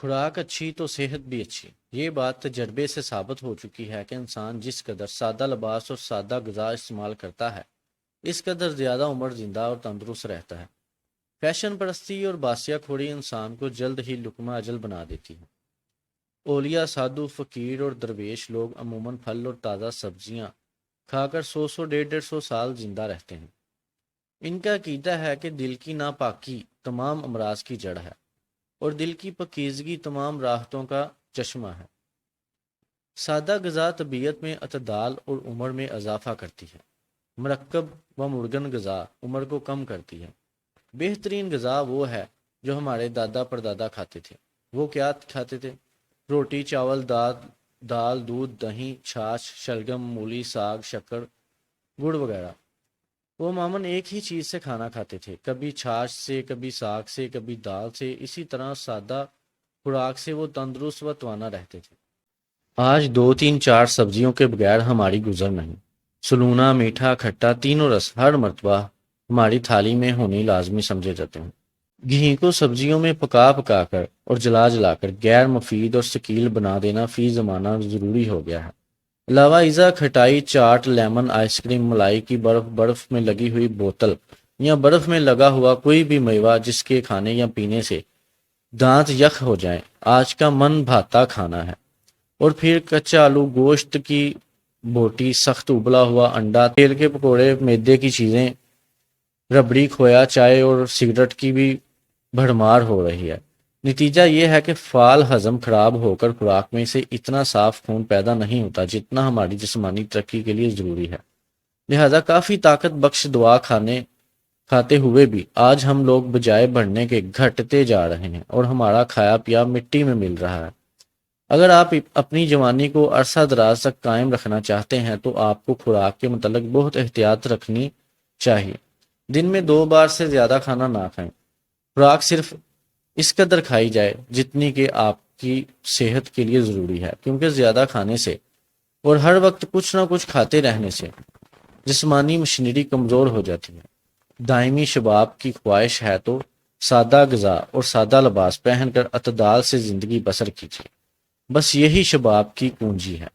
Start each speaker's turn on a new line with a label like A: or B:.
A: خوراک اچھی تو صحت بھی اچھی۔ یہ بات تجربے سے ثابت ہو چکی ہے کہ انسان جس قدر سادہ لباس اور سادہ غذا استعمال کرتا ہے، اس قدر زیادہ عمر زندہ اور تندرست رہتا ہے۔ فیشن پرستی اور باسیہ خوری انسان کو جلد ہی لقمہ اجل بنا دیتی ہے۔ اولیاء، سادھو، فقیر اور درویش لوگ عموماً پھل اور تازہ سبزیاں کھا کر 100 150 سال زندہ رہتے ہیں۔ ان کا عقیدہ ہے کہ دل کی ناپاکی تمام امراض کی جڑ ہے اور دل کی پاکیزگی تمام راحتوں کا چشمہ ہے۔ سادہ غذا طبیعت میں اعتدال اور عمر میں اضافہ کرتی ہے۔ مرکب و مڑگن غذا عمر کو کم کرتی ہے۔ بہترین غذا وہ ہے جو ہمارے دادا پردادا کھاتے تھے۔ وہ کیا کھاتے تھے؟ روٹی، چاول، دال، دودھ، دہی، چھاچھ، شلگم، مولی، ساگ، شکر، گڑ وغیرہ۔ وہ معمولاً ایک ہی چیز سے کھانا کھاتے تھے، کبھی چھاچھ سے، کبھی ساگ سے، کبھی دال سے۔ اسی طرح سادہ خوراک سے وہ تندرست و توانا رہتے تھے۔ آج 2 3 4 سبزیوں کے بغیر ہماری گزر نہیں۔ سلونا، میٹھا، کھٹا، تینوں رس ہر مرتبہ ہماری تھالی میں ہونے لازمی سمجھے جاتے ہیں۔ گھی کو سبزیوں میں پکا پکا کر اور جلا جلا کر غیر مفید اور ثقیل بنا دینا فی زمانہ ضروری ہو گیا ہے۔ علاوہ ازاں کھٹائی، چاٹ، لیمن، آئس کریم، ملائی کی برف میں لگی ہوئی بوتل یا برف میں لگا ہوا کوئی بھی میوہ جس کے کھانے یا پینے سے دانت یخ ہو جائیں، آج کا من بھاتا کھانا ہے۔ اور پھر کچا آلو، گوشت کی بوٹی، سخت ابلا ہوا انڈا، تیل کے پکوڑے، میدے کی چیزیں، ربڑی، کھویا، چائے اور سگریٹ کی بھی بھرمار ہو رہی ہے۔ نتیجہ یہ ہے کہ فعال ہضم خراب ہو کر خوراک میں سے اتنا صاف خون پیدا نہیں ہوتا جتنا ہماری جسمانی ترقی کے لیے ضروری ہے۔ لہذا کافی طاقت بخش دوا کھاتے ہوئے بھی آج ہم لوگ بجائے بڑھنے کے گھٹتے جا رہے ہیں اور ہمارا کھایا پیا مٹی میں مل رہا ہے۔ اگر آپ اپنی جوانی کو عرصہ دراز تک قائم رکھنا چاہتے ہیں تو آپ کو خوراک کے متعلق بہت احتیاط رکھنی چاہیے۔ دن میں 2 بار سے زیادہ کھانا نہ کھائیں۔ خوراک صرف اس قدر کھائی جائے جتنی کہ آپ کی صحت کے لیے ضروری ہے، کیونکہ زیادہ کھانے سے اور ہر وقت کچھ نہ کچھ کھاتے رہنے سے جسمانی مشینری کمزور ہو جاتی ہے۔ دائمی شباب کی خواہش ہے تو سادہ غذا اور سادہ لباس پہن کر اعتدال سے زندگی بسر کیجیے۔ بس یہی شباب کی کنجی ہے۔